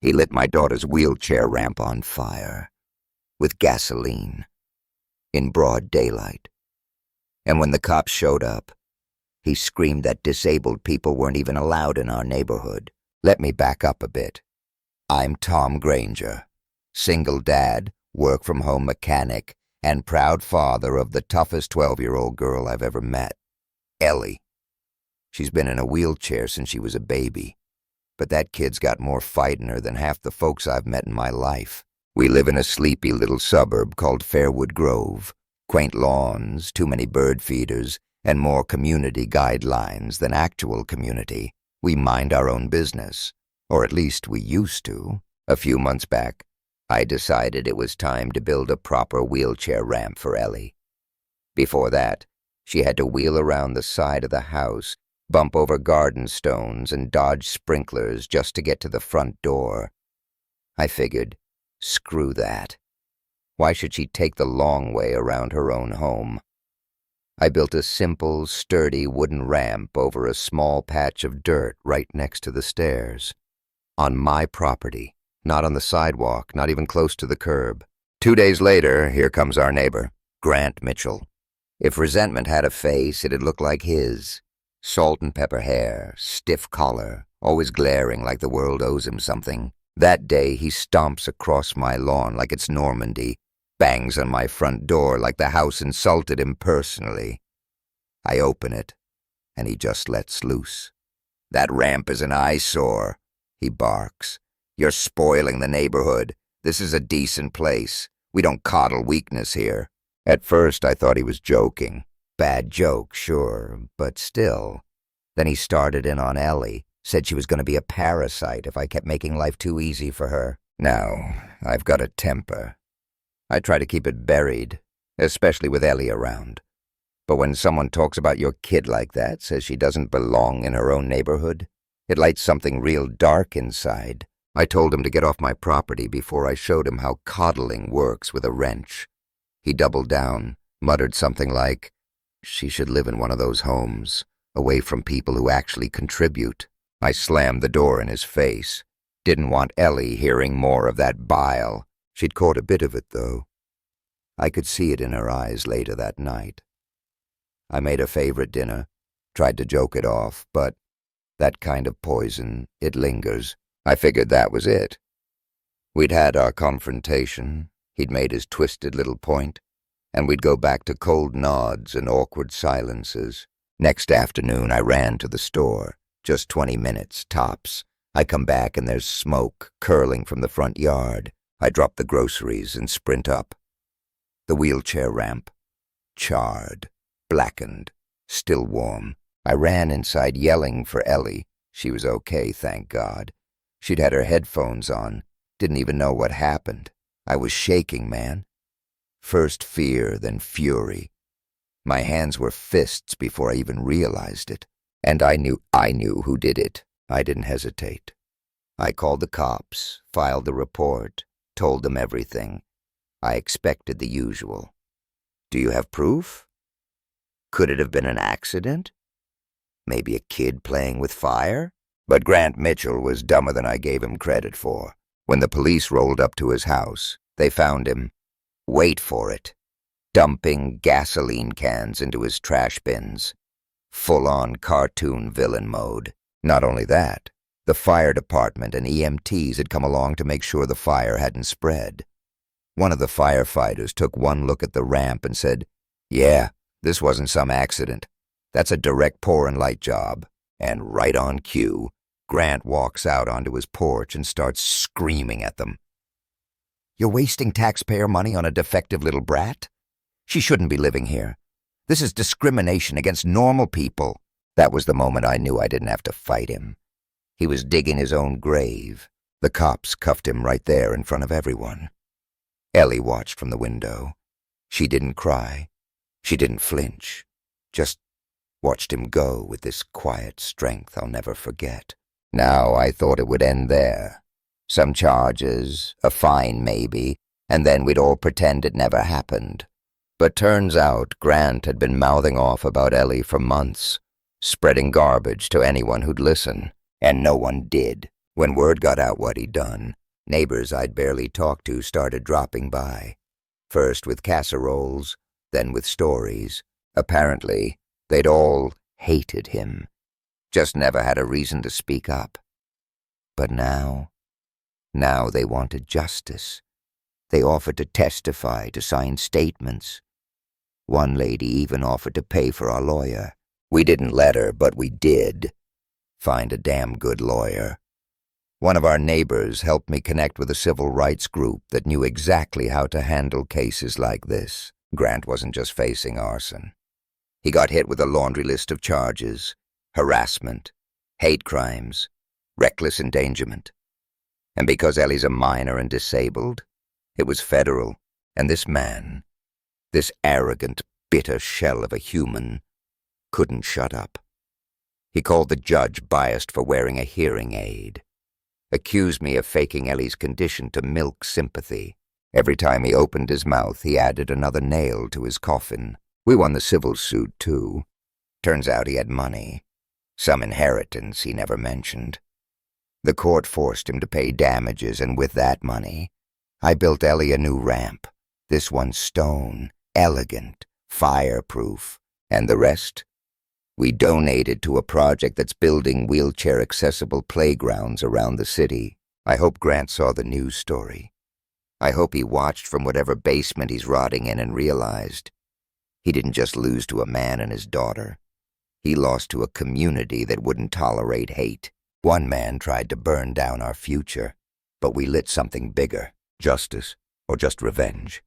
He lit my daughter's wheelchair ramp on fire, with gasoline, in broad daylight. And when the cops showed up, he screamed that disabled people weren't even allowed in our neighborhood. Let me back up a bit. I'm Tom Granger, single dad, work-from-home mechanic, and proud father of the toughest 12-year-old girl I've ever met, Ellie. She's been in a wheelchair since she was a baby, but that kid's got more fight in her than half the folks I've met in my life. We live in a sleepy little suburb called Fairwood Grove. Quaint lawns, too many bird feeders, and more community guidelines than actual community. We mind our own business, or at least we used to. A few months back, I decided it was time to build a proper wheelchair ramp for Ellie. Before that, she had to wheel around the side of the house, bump over garden stones, and dodge sprinklers just to get to the front door. I figured, screw that. Why should she take the long way around her own home? I built a simple, sturdy wooden ramp over a small patch of dirt right next to the stairs. On my property, not on the sidewalk, not even close to the curb. 2 days later, here comes our neighbor, Grant Mitchell. If resentment had a face, it'd look like his. Salt and pepper hair, stiff collar, always glaring like the world owes him something. That day, he stomps across my lawn like it's Normandy, bangs on my front door like the house insulted him personally. I open it, and he just lets loose. "That ramp is an eyesore," he barks. "You're spoiling the neighborhood. This is a decent place. We don't coddle weakness here." At first, I thought he was joking. Bad joke, sure, but still. Then he started in on Ellie, said she was going to be a parasite if I kept making life too easy for her. Now, I've got a temper. I try to keep it buried, especially with Ellie around. But when someone talks about your kid like that, says she doesn't belong in her own neighborhood, it lights something real dark inside. I told him to get off my property before I showed him how coddling works with a wrench. He doubled down, muttered something like, "She should live in one of those homes, away from people who actually contribute." I slammed the door in his face. Didn't want Ellie hearing more of that bile. She'd caught a bit of it, though. I could see it in her eyes later that night. I made a favorite dinner, tried to joke it off, but that kind of poison, it lingers. I figured that was it. We'd had our confrontation, he'd made his twisted little point, and we'd go back to cold nods and awkward silences. Next afternoon, I ran to the store. Just 20 minutes, tops. I come back and there's smoke curling from the front yard. I drop the groceries and sprint up. The wheelchair ramp. Charred. Blackened. Still warm. I ran inside yelling for Ellie. She was okay, thank God. She'd had her headphones on. Didn't even know what happened. I was shaking, man. First fear, then fury. My hands were fists before I even realized it. And I knew who did it. I didn't hesitate. I called the cops, filed the report, told them everything. I expected the usual. "Do you have proof? Could it have been an accident? Maybe a kid playing with fire?" But Grant Mitchell was dumber than I gave him credit for. When the police rolled up to his house, they found him, wait for it, dumping gasoline cans into his trash bins. Full-on cartoon villain mode. Not only that, the fire department and EMTs had come along to make sure the fire hadn't spread. One of the firefighters took one look at the ramp and said, "Yeah, this wasn't some accident. That's a direct pour and light job." And right on cue, Grant walks out onto his porch and starts screaming at them. "You're wasting taxpayer money on a defective little brat? She shouldn't be living here. This is discrimination against normal people." That was the moment I knew I didn't have to fight him. He was digging his own grave. The cops cuffed him right there in front of everyone. Ellie watched from the window. She didn't cry. She didn't flinch. Just watched him go with this quiet strength I'll never forget. Now I thought it would end there. Some charges, a fine maybe, and then we'd all pretend it never happened. But turns out Grant had been mouthing off about Ellie for months, spreading garbage to anyone who'd listen, and no one did. When word got out what he'd done, neighbors I'd barely talked to started dropping by. First with casseroles, then with stories. Apparently, they'd all hated him, just never had a reason to speak up. But now they wanted justice. They offered to testify, to sign statements. One lady even offered to pay for our lawyer. We didn't let her, but we did find a damn good lawyer. One of our neighbors helped me connect with a civil rights group that knew exactly how to handle cases like this. Grant wasn't just facing arson. He got hit with a laundry list of charges: harassment, hate crimes, reckless endangerment. And because Ellie's a minor and disabled, it was federal, and this man, this arrogant, bitter shell of a human, couldn't shut up. He called the judge biased for wearing a hearing aid, accused me of faking Ellie's condition to milk sympathy. Every time he opened his mouth, he added another nail to his coffin. We won the civil suit, too. Turns out he had money, some inheritance he never mentioned. The court forced him to pay damages, and with that money, I built Ellie a new ramp. This one's stone, elegant, fireproof, and the rest we donated to a project that's building wheelchair-accessible playgrounds around the city. I hope Grant saw the news story. I hope he watched from whatever basement he's rotting in and realized he didn't just lose to a man and his daughter. He lost to a community that wouldn't tolerate hate. One man tried to burn down our future, but we lit something bigger. Justice or just revenge?